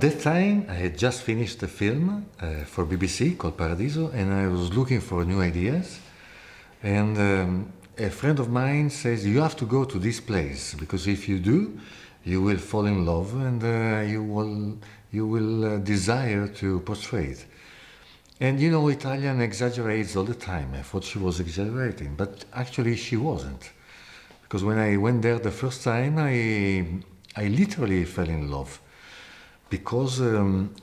that time, I had just finished a film for BBC called Paradiso, and I was looking for new ideas. And a friend of mine says, you have to go to this place, because if you do, you will fall in love and you will desire to portray it. And you know, Italian exaggerates all the time. I thought she was exaggerating, but actually she wasn't. Because when I went there the first time, I literally fell in love. Because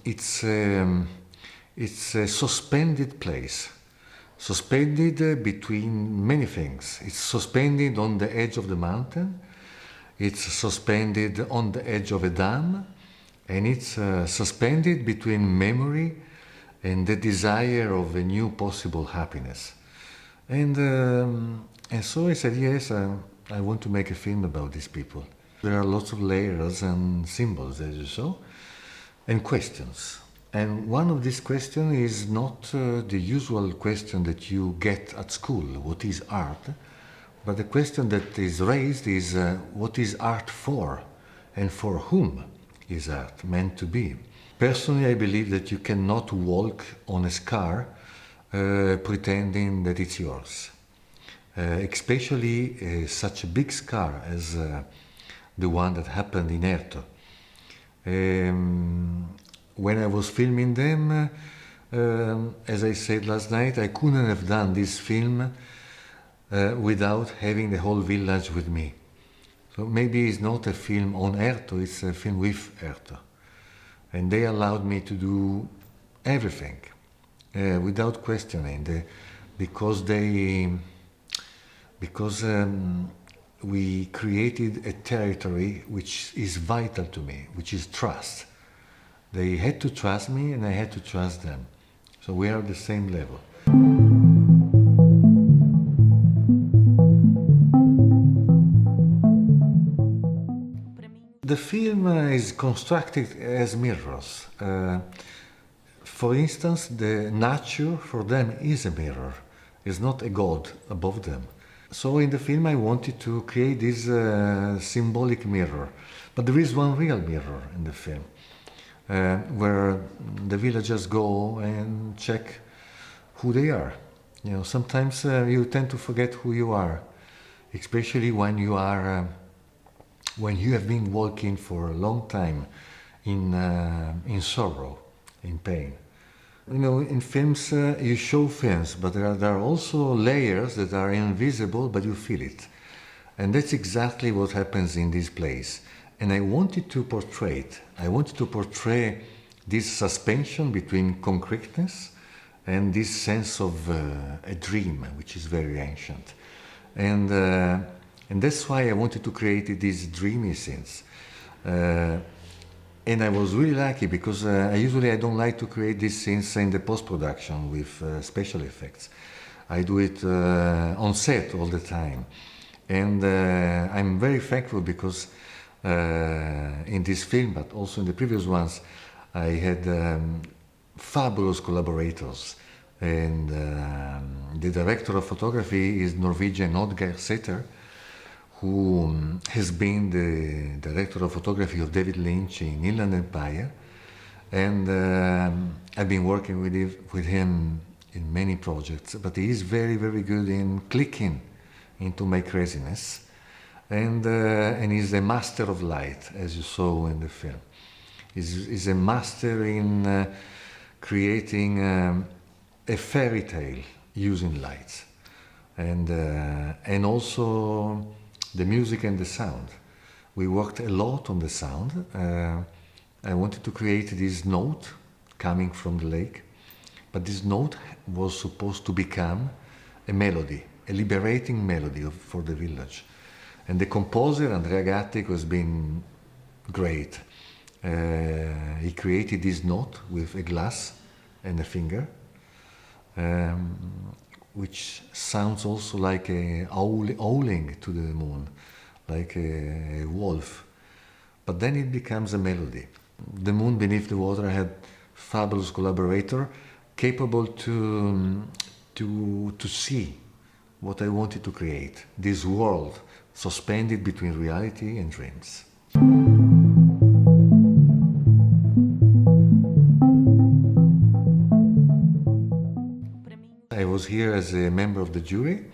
it's a suspended place. Suspended between many things. It's suspended on the edge of the mountain. It's suspended on the edge of a dam. And it's suspended between memory and the desire of a new possible happiness. And so I said, yes, I want to make a film about these people. There are lots of layers and symbols, as you saw, and questions. And one of these questions is not the usual question that you get at school, what is art? But the question that is raised is, what is art for? And for whom is art meant to be? Personally, I believe that you cannot walk on a scar pretending that it's yours. Especially such a big scar as the one that happened in Erto. When I was filming them, as I said last night, I couldn't have done this film without having the whole village with me. So maybe it's not a film on Erto, it's a film with Erto. And they allowed me to do everything without questioning, because we created a territory which is vital to me, which is trust. They had to trust me and I had to trust them. So we are at the same level. The film is constructed as mirrors. For instance, the nature for them is a mirror. It's not a god above them. So in the film I wanted to create this symbolic mirror. But there is one real mirror in the film, where the villagers go and check who they are. You know, sometimes you tend to forget who you are, especially when you are, when you have been walking for a long time in sorrow, in pain. You know, in films, you show films, but there are also layers that are invisible, but you feel it. And that's exactly what happens in this place. And I wanted to portray it. I wanted to portray this suspension between concreteness and this sense of a dream, which is very ancient. And that's why I wanted to create these dreamy scenes. And I was really lucky, because I don't like to create these scenes in the post-production with special effects. I do it on set all the time. And I'm very thankful, because in this film, but also in the previous ones, I had fabulous collaborators. And the director of photography is Norwegian Oddgeir Sæther, who has been the director of photography of David Lynch in Inland Empire. And I've been working with him in many projects, but he is very, very good in clicking into my craziness. And he's a master of light, as you saw in the film. He's a master in creating a fairy tale using lights. And also the music and the sound. We worked a lot on the sound. I wanted to create this note coming from the lake, but this note was supposed to become a melody, a liberating melody for the village. And the composer, Andrea Gatti, has been great. He created this note with a glass and a finger, which sounds also like a howling to the moon, like a wolf. But then it becomes a melody. The Moon Beneath the Water had fabulous collaborator, capable to see what I wanted to create, this world suspended between reality and dreams. here as a member of the jury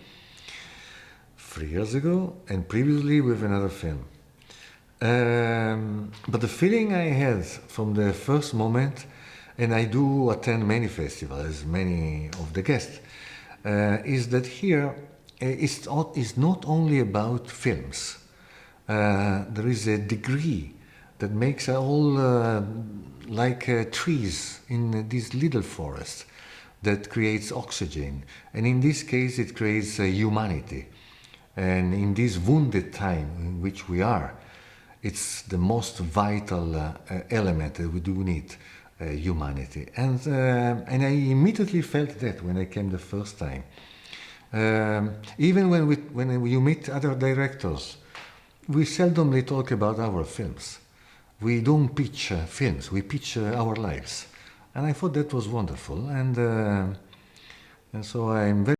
3 years ago, and previously with another film. But the feeling I had from the first moment, and I do attend many festivals, as many of the guests, is that here it's not only about films. There is a degree that makes all like trees in this little forest that creates oxygen. And in this case, it creates humanity. And in this wounded time in which we are, it's the most vital element that we do need, humanity. And I immediately felt that when I came the first time. Even when you meet other directors, we seldomly talk about our films. We don't pitch films, we pitch our lives. And I thought that was wonderful. And so I'm very